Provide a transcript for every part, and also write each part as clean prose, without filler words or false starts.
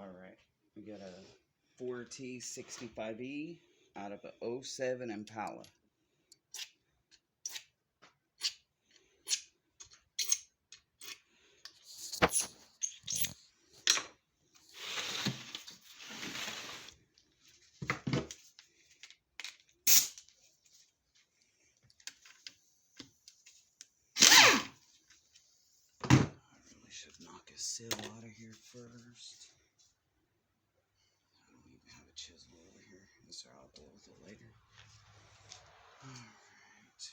Alright, we got a 4T65E out of a 07 Impala. Should knock his seal out of here first. I don't even have a chisel over here. So I'll deal with it later. Alright.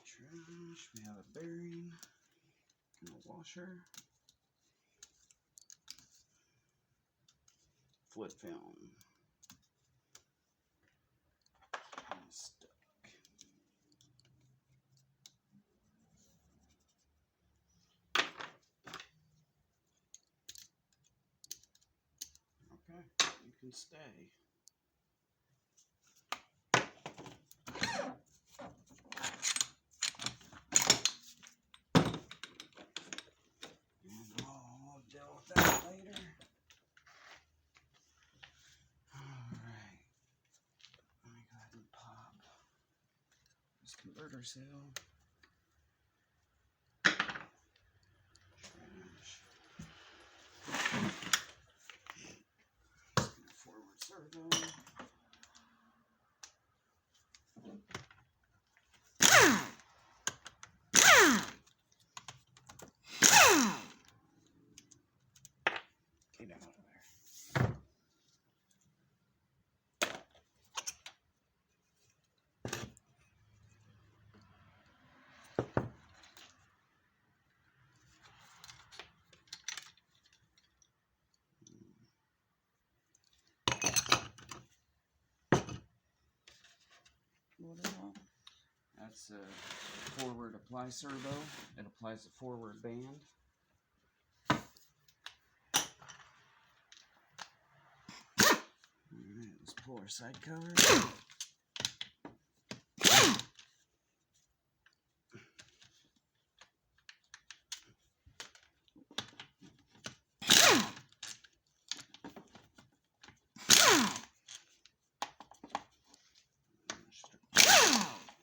Trash. We have a bearing and a washer. Flip film. And stuck. Okay, you can stay. Converter cell. Trash. Forward servo. Get out of there. What is that? That's a forward apply servo. It applies the forward band. Alright, let's pull our side cover.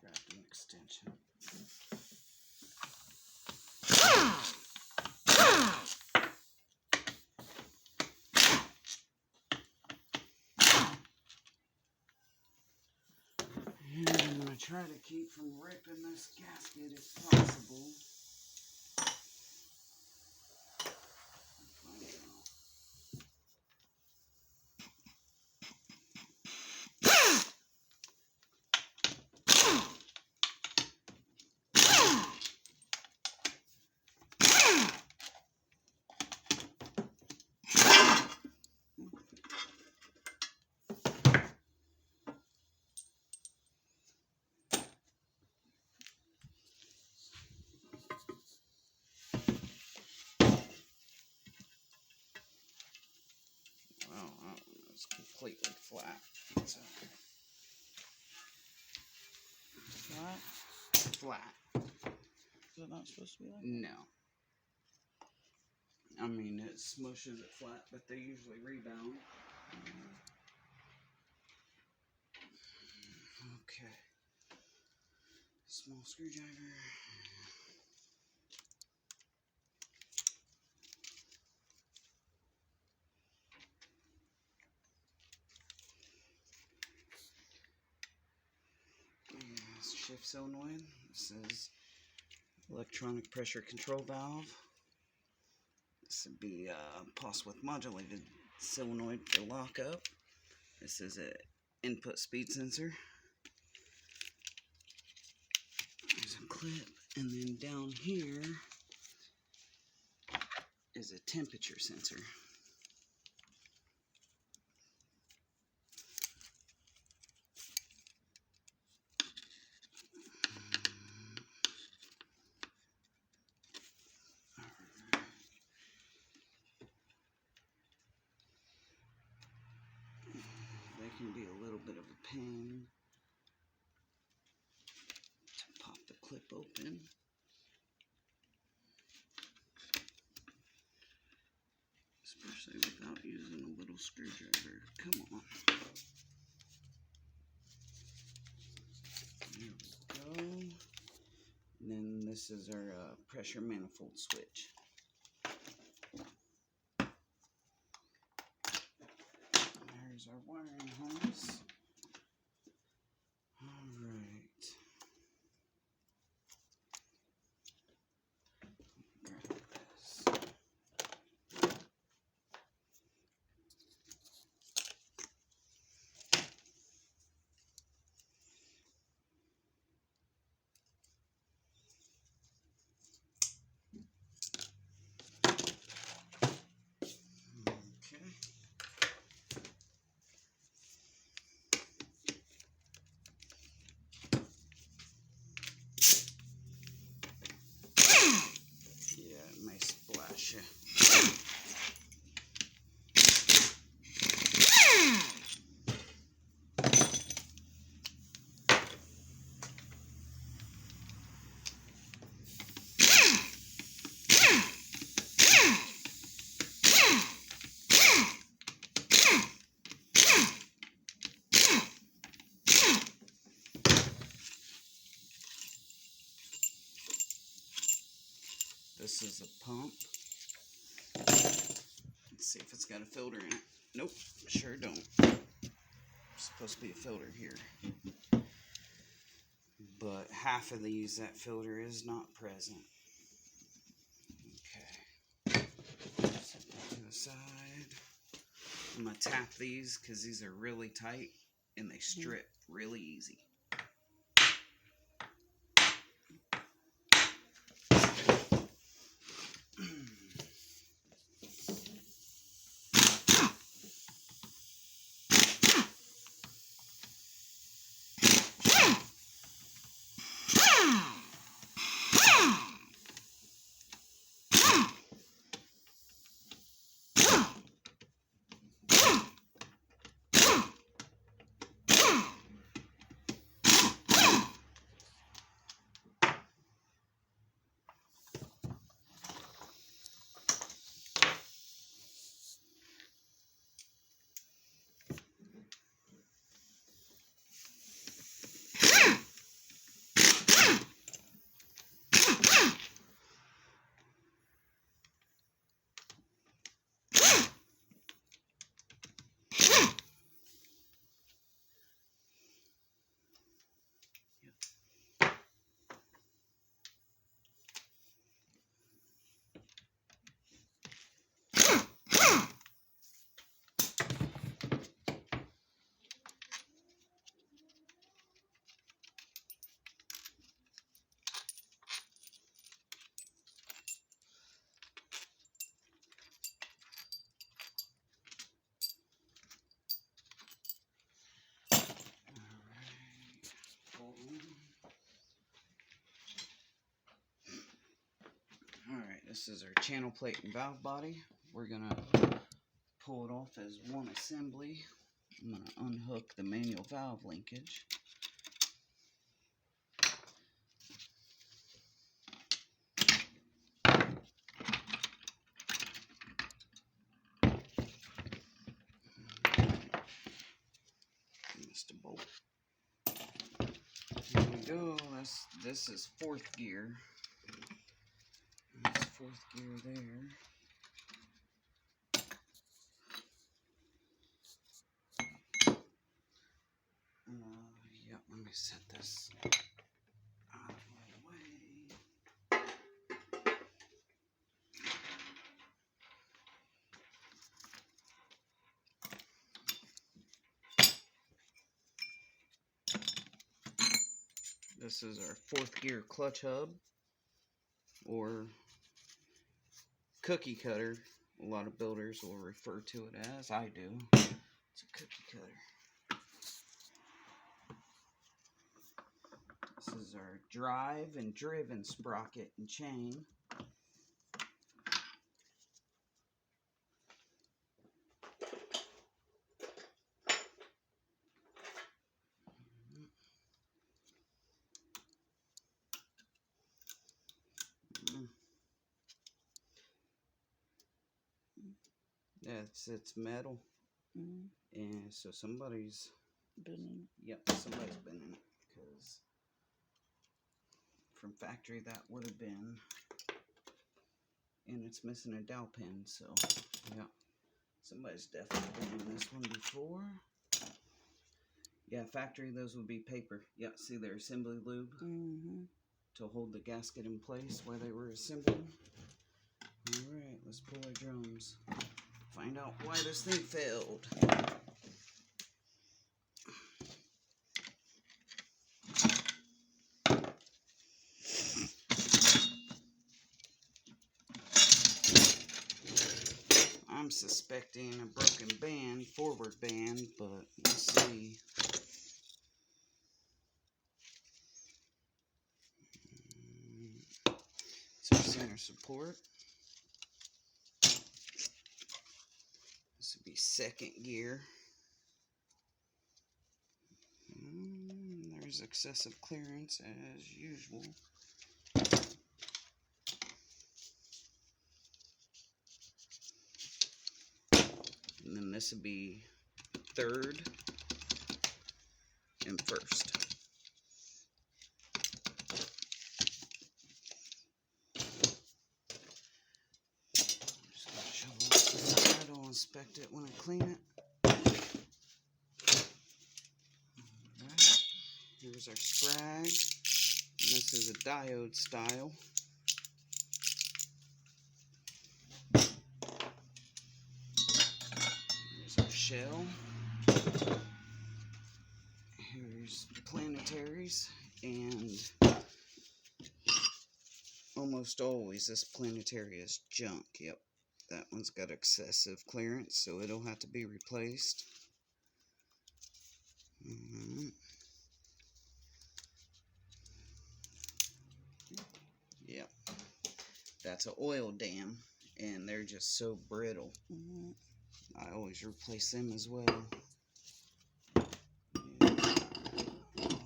Grab an extension. And I'm going to try to keep from ripping this gasket if possible. It's completely flat. It's Flat? flat. Is it not supposed to be like that? No. I mean, it smushes it flat, but they usually rebound. Okay. Small screwdriver. Shift solenoid. This says electronic pressure control valve. This would be POS with modulated solenoid for lockup. This is an input speed sensor. There's a clip, and then down here is a temperature sensor. They can be a little bit of a pain to pop the clip open. Especially without using a little screwdriver. Come on. There we go. And then this is our pressure manifold switch. There's our wiring harness. Alright. Grab this. Okay. Yeah, it may splash you. This is a pump. Let's see if it's got a filter in it. Nope, sure don't. There's supposed to be a filter here. But half of these, that filter is not present. Okay. Set that to the side. I'm going to tap these because these are really tight and they strip really easy. Alright, this is our channel plate and valve body. We're going to pull it off as one assembly. I'm going to unhook the manual valve linkage. Missed a bolt. There we go. This is fourth gear. That's fourth gear there. Yeah, let me set this out of my way. This is our 4th gear clutch hub, or cookie cutter. A lot of builders will refer to it as. I do. It's a cookie cutter. This is our drive and driven sprocket and chain. It's metal, and so somebody's been in it. Yep, somebody's been in it, because from factory that would have been, and it's missing a dowel pin, so yeah, somebody's definitely been in this one before. Yeah, factory, those would be paper. Yeah, see their assembly lube to hold the gasket in place where they were assembling. Alright, let's pull our drums. Find out why this thing failed. I'm suspecting a broken band, forward band, but we'll see. It's our center support. This would be 2nd gear. There's excessive clearance as usual. And then this would be 3rd and 1st. Just gonna shovel this aside. I'll inspect it when I clean it. Alright, here's our sprag. And this is a diode style. Here's our shell. Here's planetaries, and almost always this planetary is junk. Yep, that one's got excessive clearance, so it'll have to be replaced. Yep, that's an oil dam, and they're just so brittle. I always replace them as well. I'll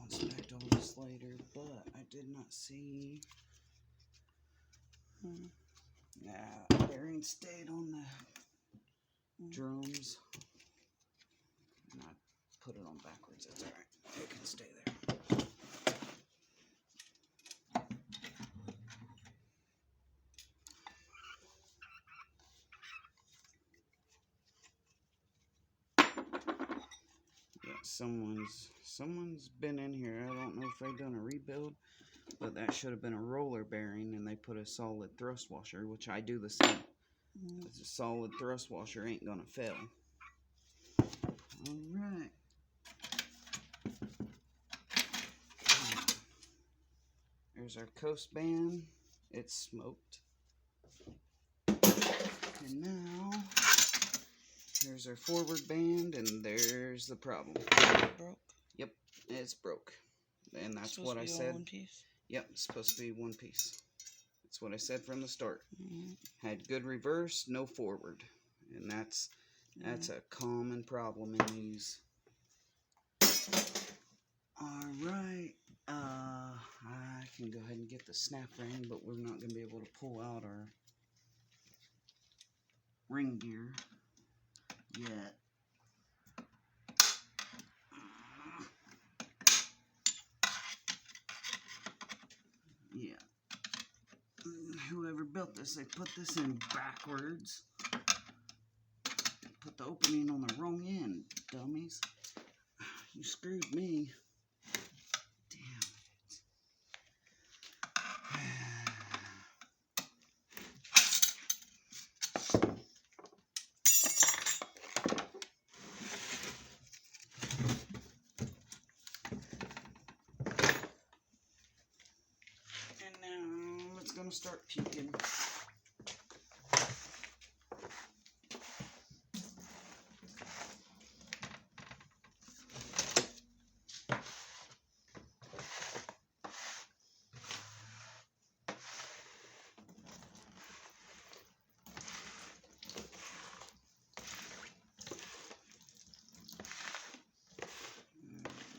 inspect all this later, but I did not see. Bearing stayed on the drums. And I put it on backwards. That's alright. It can stay there. Yeah, someone's been in here. I don't know if they've done a rebuild, but that should have been a roller bearing, and they put a solid thrust washer, which I do the same. It's a solid thrust washer, ain't gonna fail. Alright. There's our coast band. It's smoked. And now, here's our forward band, and there's the problem. Broke? Yep, it's broke. And that's supposed what to I be said. All one piece? Yep, it's supposed to be one piece. That's what I said from the start. Had good reverse, no forward. And that's a common problem in these. Alright, I can go ahead and get the snap ring, but we're not going to be able to pull out our ring gear yet. Yeah. Whoever built this, they put this in backwards. Put the opening on the wrong end, dummies. You screwed me. Damn it. And it's gonna start puking.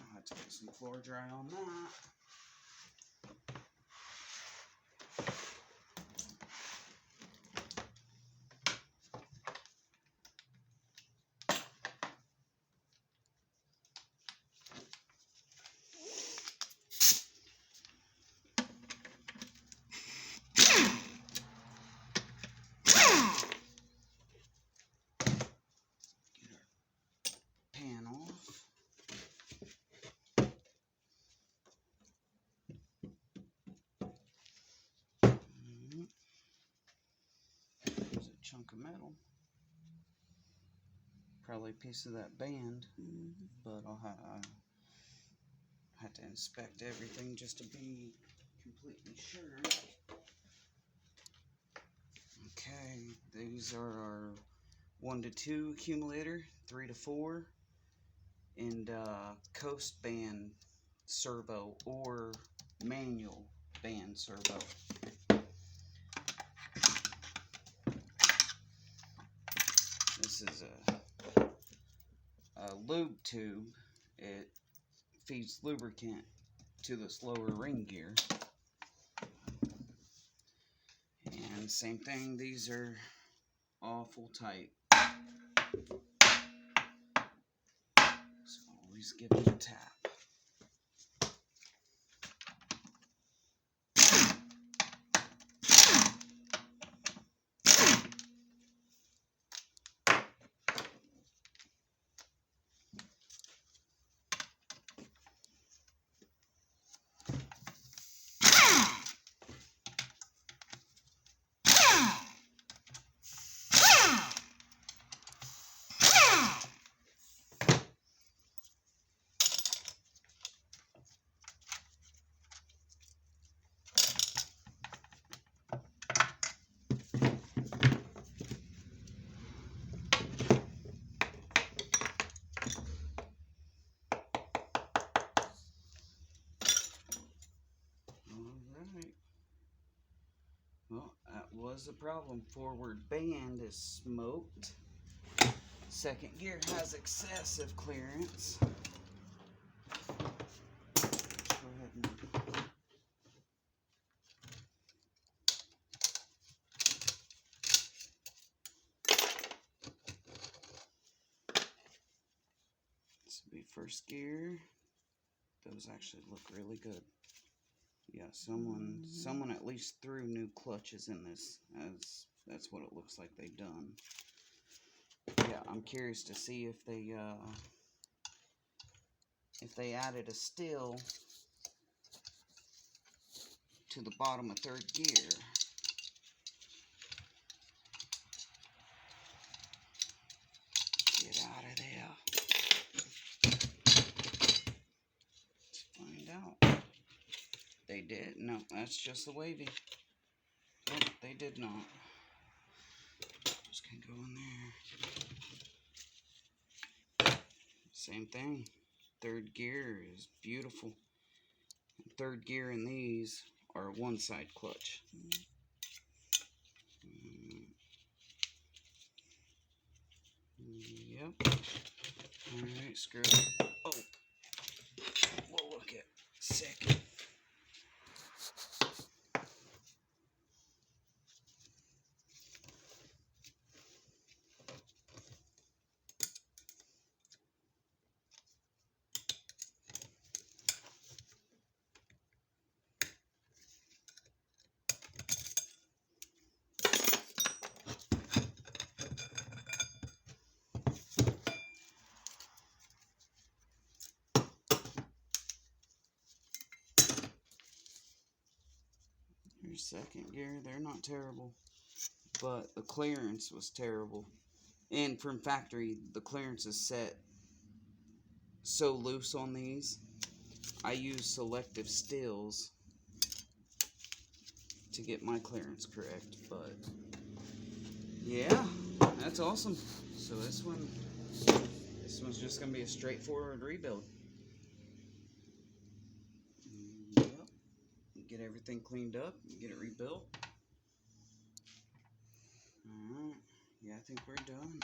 I'll have to get some floor dry on that. Pan off. There's a chunk of metal. Probably a piece of that band, but I'll have to inspect everything just to be completely sure. Okay, these are our 1 to 2 accumulator, 3 to 4, and coast band servo or manual band servo. This is a lube tube. It feeds lubricant to this lower ring gear. And same thing, these are awful tight. So always give them a tap. Well, that was a problem. Forward band is smoked. Second gear has excessive clearance. Go ahead and this will be first gear. Those actually look really good. Yeah, someone at least threw new clutches in this, as that's what it looks like they've done. Yeah, I'm curious to see if they added a still to the bottom of third gear. Get out of there. Let's find out. They did. No, that's just the wavy. Nope, they did not. Just gonna go in there. Same thing. Third gear is beautiful. Third gear in these are one side clutch. Yep. Alright, screw it. Oh! We'll look at second. Here's second gear. They're not terrible, but the clearance was terrible. And from factory, the clearance is set so loose on these. I use selective stills to get my clearance correct, but yeah, that's awesome. So this one's just gonna be a straightforward rebuild. Yep. Get everything cleaned up, get it rebuilt. Alright, yeah, I think we're done.